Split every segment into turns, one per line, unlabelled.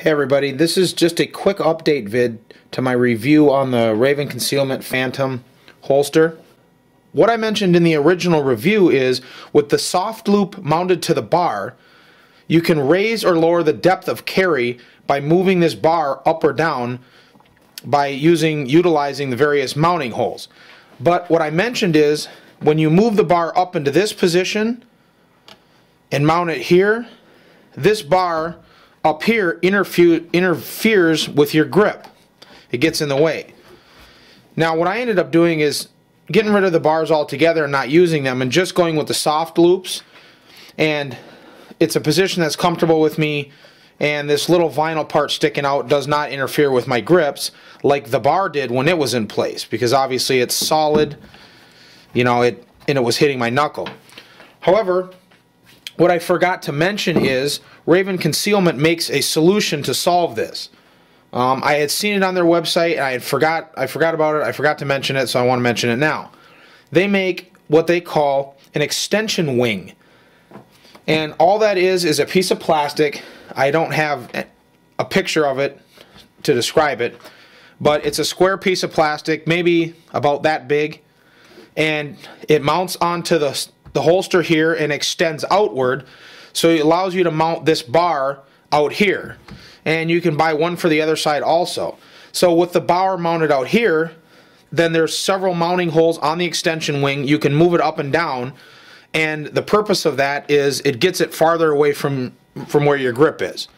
Hey everybody, this is just a quick update vid to my review on the Raven Concealment Phantom holster. What I mentioned in the original review is with the soft loop mounted to the bar, you can raise or lower the depth of carry by moving this bar up or down by utilizing the various mounting holes. But what I mentioned is when you move the bar up into this position and mount it here, this bar up here interferes with your grip. It gets in the way. Now what I ended up doing is getting rid of the bars altogether and not using them and just going with the soft loops, and it's a position that's comfortable with me, and this little vinyl part sticking out does not interfere with my grips like the bar did when it was in place, because obviously it's solid, you know, and it was hitting my knuckle. However, what I forgot to mention is Raven Concealment makes a solution to solve this. I had seen it on their website and I forgot about it. I forgot to mention it, so I want to mention it now. They make what they call an extension wing. And all that is a piece of plastic. I don't have a picture of it to describe it, but it's a square piece of plastic, maybe about that big, and it mounts onto the holster here and extends outward, so it allows you to mount this bar out here, and you can buy one for the other side also. So with the bar mounted out here, then there's several mounting holes on the extension wing. You can move it up and down, and the purpose of that is it gets it farther away from where your grip is.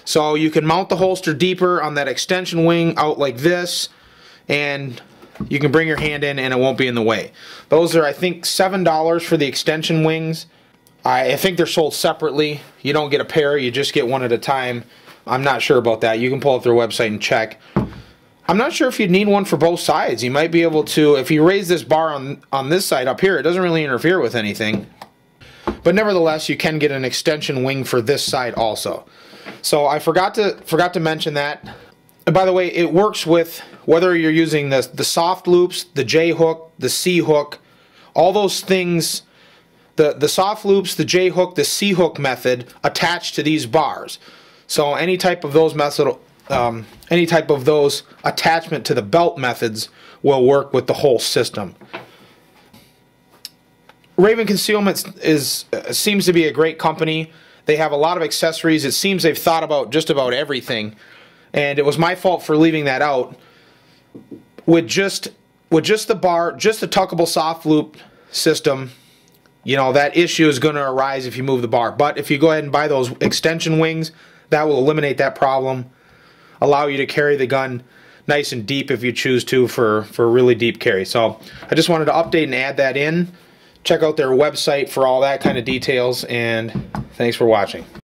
So you can mount the holster deeper on that extension wing out like this, and you can bring your hand in and it won't be in the way. Those are, I think, $7 for the extension wings. I think they're sold separately. You don't get a pair, you just get one at a time. I'm not sure about that. You can pull up their website and check. I'm not sure if you'd need one for both sides. You might be able to, if you raise this bar on this side up here, it doesn't really interfere with anything. But nevertheless, you can get an extension wing for this side also. So I forgot to mention that. And by the way, it works with whether you're using the soft loops, the J hook, the C hook, all those things, the soft loops, the J hook, the C hook method attached to these bars. So any type of those attachment to the belt methods will work with the whole system. Raven Concealment seems to be a great company. They have a lot of accessories. It seems they've thought about just about everything. And it was my fault for leaving that out. With just the bar, just the tuckable soft loop system, you know, that issue is going to arise if you move the bar. But if you go ahead and buy those extension wings, that will eliminate that problem, allow you to carry the gun nice and deep if you choose to for really deep carry. So I just wanted to update and add that in. Check out their website for all that kind of details, and thanks for watching.